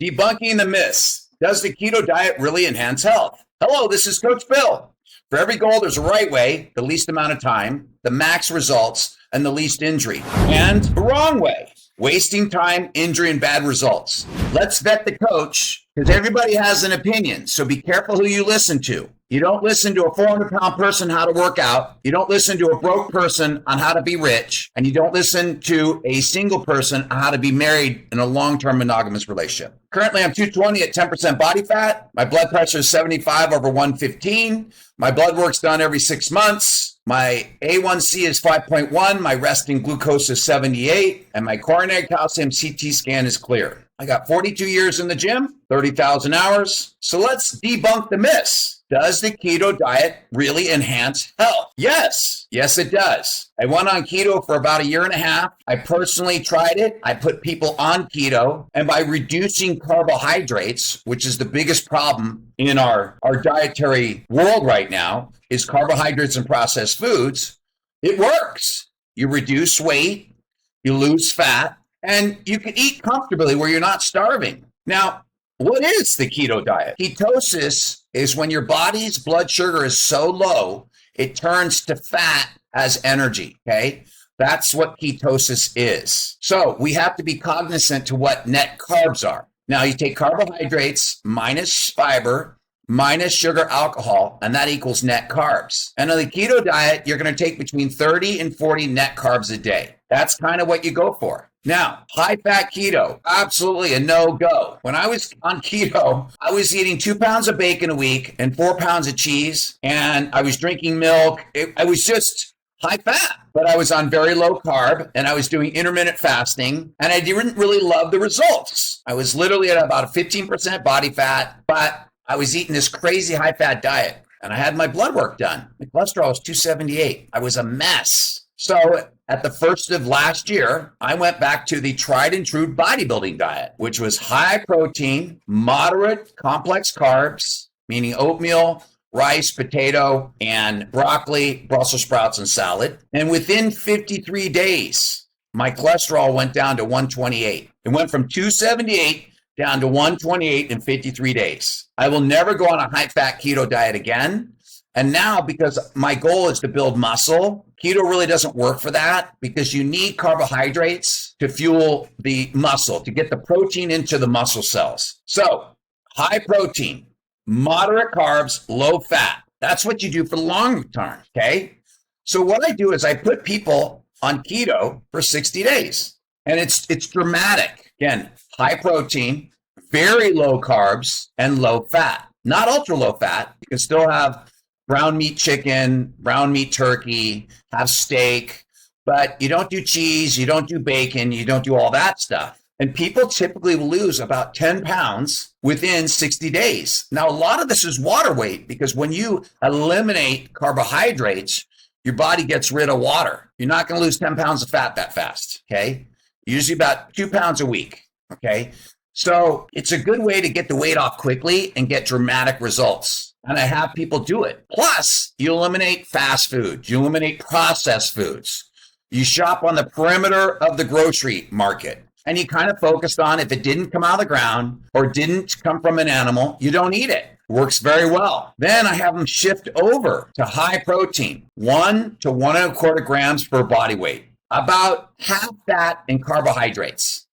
Debunking the myths. Does the keto diet really enhance health? Hello, this is Coach Bill. For every goal, there's a right way, the least amount of time, the max results, and the least injury, and a wrong way, wasting time, injury, and bad results. Let's vet the coach because everybody has an opinion. So be careful who you listen to. You don't listen to a 400-pound person how to work out. You don't listen to a broke person on how to be rich. And you don't listen to a single person on how to be married in a long-term monogamous relationship. Currently, I'm 220 at 10% body fat. My blood pressure is 75 over 115. My blood work's done every 6 months. My A1C is 5.1. My resting glucose is 78. And my coronary calcium CT scan is clear. I got 42 years in the gym, 30,000 hours. So let's debunk the myths. Does the keto diet really enhance health? Yes. Yes, it does. I went on keto for about a year and a half. I personally tried it. I put people on keto. And by reducing carbohydrates, which is the biggest problem in our dietary world right now, is carbohydrates and processed foods, it works. You reduce weight, you lose fat, and you can eat comfortably where you're not starving. Now, what is the keto diet? Ketosis is when your body's blood sugar is so low, it turns to fat as energy, okay? That's what ketosis is. So we have to be cognizant to what net carbs are. Now you take carbohydrates minus fiber, minus sugar, alcohol, and that equals net carbs. And on the keto diet, you're gonna take between 30 and 40 net carbs a day. That's kind of what you go for. Now, high-fat keto, absolutely a no-go. When I was on keto, I was eating 2 pounds of bacon a week and 4 pounds of cheese, and I was drinking milk. I was just high-fat, but I was on very low carb, and I was doing intermittent fasting, and I didn't really love the results. I was literally at about a 15% body fat, but I was eating this crazy high-fat diet, and I had my blood work done. My cholesterol was 278. I was a mess. So at the first of last year, I went back to the tried and true bodybuilding diet, which was high protein, moderate complex carbs, meaning oatmeal, rice, potato, and broccoli, Brussels sprouts, and salad. And within 53 days, my cholesterol went down to 128. It went from 278 down to 128 in 53 days. I will never go on a high-fat keto diet again. And now, because my goal is to build muscle, keto really doesn't work for that because you need carbohydrates to fuel the muscle, to get the protein into the muscle cells. So high protein, moderate carbs, low fat. That's what you do for the long term, okay? So what I do is I put people on keto for 60 days. And it's dramatic. Again, high protein, very low carbs, and low fat. Not ultra low fat. You can still have brown meat chicken, brown meat turkey, have steak, but you don't do cheese, you don't do bacon, you don't do all that stuff. And people typically lose about 10 pounds within 60 days. Now, a lot of this is water weight because when you eliminate carbohydrates, your body gets rid of water. You're not going to lose 10 pounds of fat that fast, okay? Usually about 2 pounds a week, okay? So it's a good way to get the weight off quickly and get dramatic results. And I have people do it. Plus, you eliminate fast foods. You eliminate processed foods. You shop on the perimeter of the grocery market. And you kind of focused on if it didn't come out of the ground or didn't come from an animal, you don't eat it. Works very well. Then I have them shift over to high protein, 1 to 1.25 grams per body weight. About half that in carbohydrates.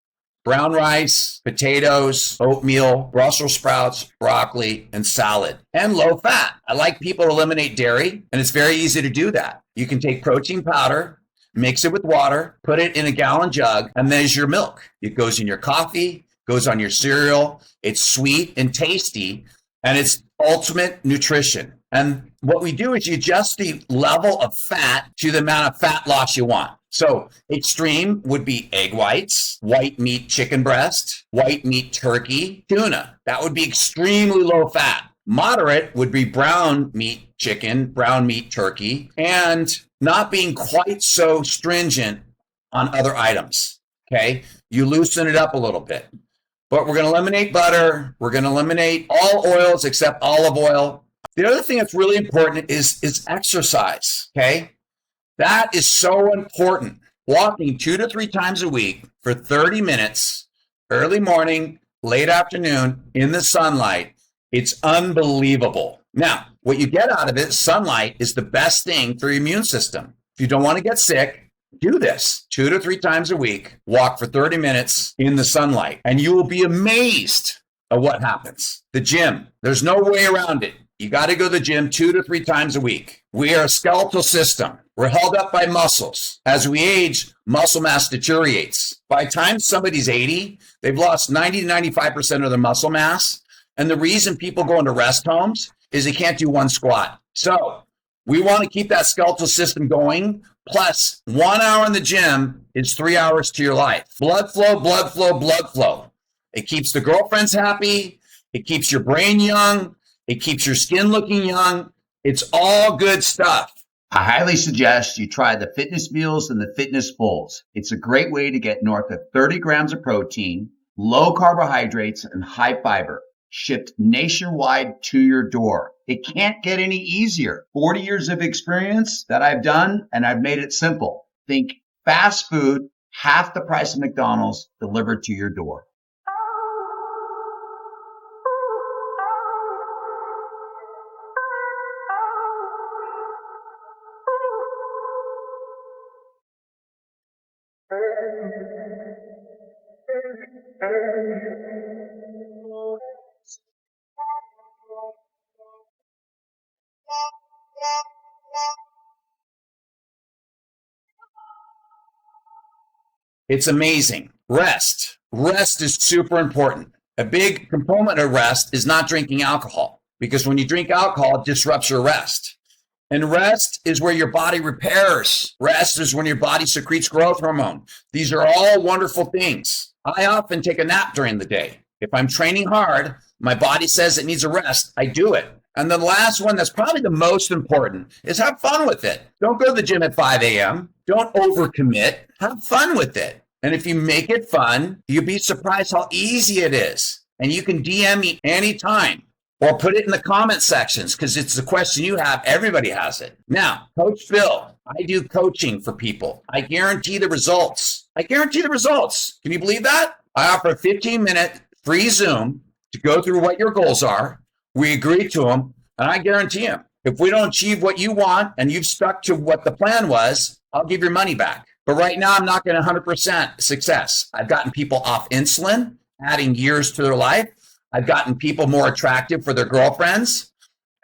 Brown rice, potatoes, oatmeal, Brussels sprouts, broccoli, and salad. And low fat. I like people to eliminate dairy, and it's very easy to do that. You can take protein powder, mix it with water, put it in a gallon jug, and there's your milk. It goes in your coffee, goes on your cereal. It's sweet and tasty, and it's ultimate nutrition. And what we do is you adjust the level of fat to the amount of fat loss you want. So extreme would be egg whites, white meat chicken breast, white meat turkey, tuna. That would be extremely low fat. Moderate would be brown meat chicken, brown meat turkey, and not being quite so stringent on other items, okay? You loosen it up a little bit. But we're going to eliminate butter. We're going to eliminate all oils except olive oil. The other thing that's really important is exercise, okay? That is so important. Walking 2 to 3 times a week for 30 minutes, early morning, late afternoon, in the sunlight. It's unbelievable. Now, what you get out of it, sunlight is the best thing for your immune system. If you don't want to get sick, do this 2 to 3 times a week. Walk for 30 minutes in the sunlight, and you will be amazed at what happens. The gym, there's no way around it. You got to go to the gym 2 to 3 times a week. We are a skeletal system. We're held up by muscles. As we age, muscle mass deteriorates. By the time somebody's 80, they've lost 90 to 95% of their muscle mass. And the reason people go into rest homes is they can't do one squat. So we want to keep that skeletal system going. Plus, 1 hour in the gym is 3 hours to your life. Blood flow, blood flow, blood flow. It keeps the girlfriends happy. It keeps your brain young. It keeps your skin looking young. It's all good stuff. I highly suggest you try the fitness meals and the fitness bowls. It's a great way to get north of 30 grams of protein, low carbohydrates, and high fiber, shipped nationwide to your door. It can't get any easier. 40 years of experience that I've done, and I've made it simple. Think fast food, half the price of McDonald's, delivered to your door. It's amazing. Rest. Rest is super important. A big component of rest is not drinking alcohol, because when you drink alcohol, it disrupts your rest. And rest is where your body repairs. Rest is when your body secretes growth hormone. These are all wonderful things. I often take a nap during the day. If I'm training hard, my body says it needs a rest, I do it. And the last one that's probably the most important is have fun with it. Don't go to the gym at 5 a.m. Don't overcommit. Have fun with it. And if you make it fun, you'll be surprised how easy it is. And you can DM me anytime or put it in the comment sections, because it's the question you have. Everybody has it. Now, Coach Phil, I do coaching for people. I guarantee the results. I guarantee the results. Can you believe that? I offer a 15-minute free Zoom to go through what your goals are. We agree to them, and I guarantee them. If we don't achieve what you want and you've stuck to what the plan was, I'll give your money back. But right now, I'm not getting 100% success. I've gotten people off insulin, adding years to their life. I've gotten people more attractive for their girlfriends.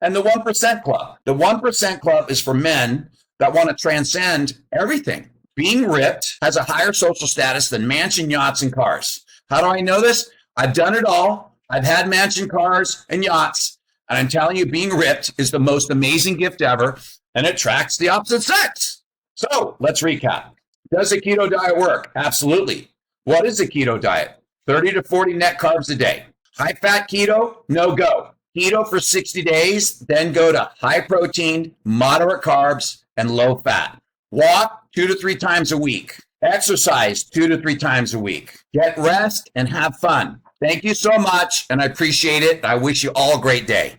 And the 1% Club. The 1% Club is for men that want to transcend everything. Being ripped has a higher social status than mansion, yachts, and cars. How do I know this? I've done it all. I've had mansion, cars, and yachts. And I'm telling you, being ripped is the most amazing gift ever, and it attracts the opposite sex. So let's recap. Does a keto diet work? Absolutely. What is a keto diet? 30 to 40 net carbs a day. High-fat keto? No go. Keto for 60 days, then go to high protein, moderate carbs, and low fat. Walk 2 to 3 times a week. Exercise 2 to 3 times a week. Get rest and have fun. Thank you so much, and I appreciate it. I wish you all a great day.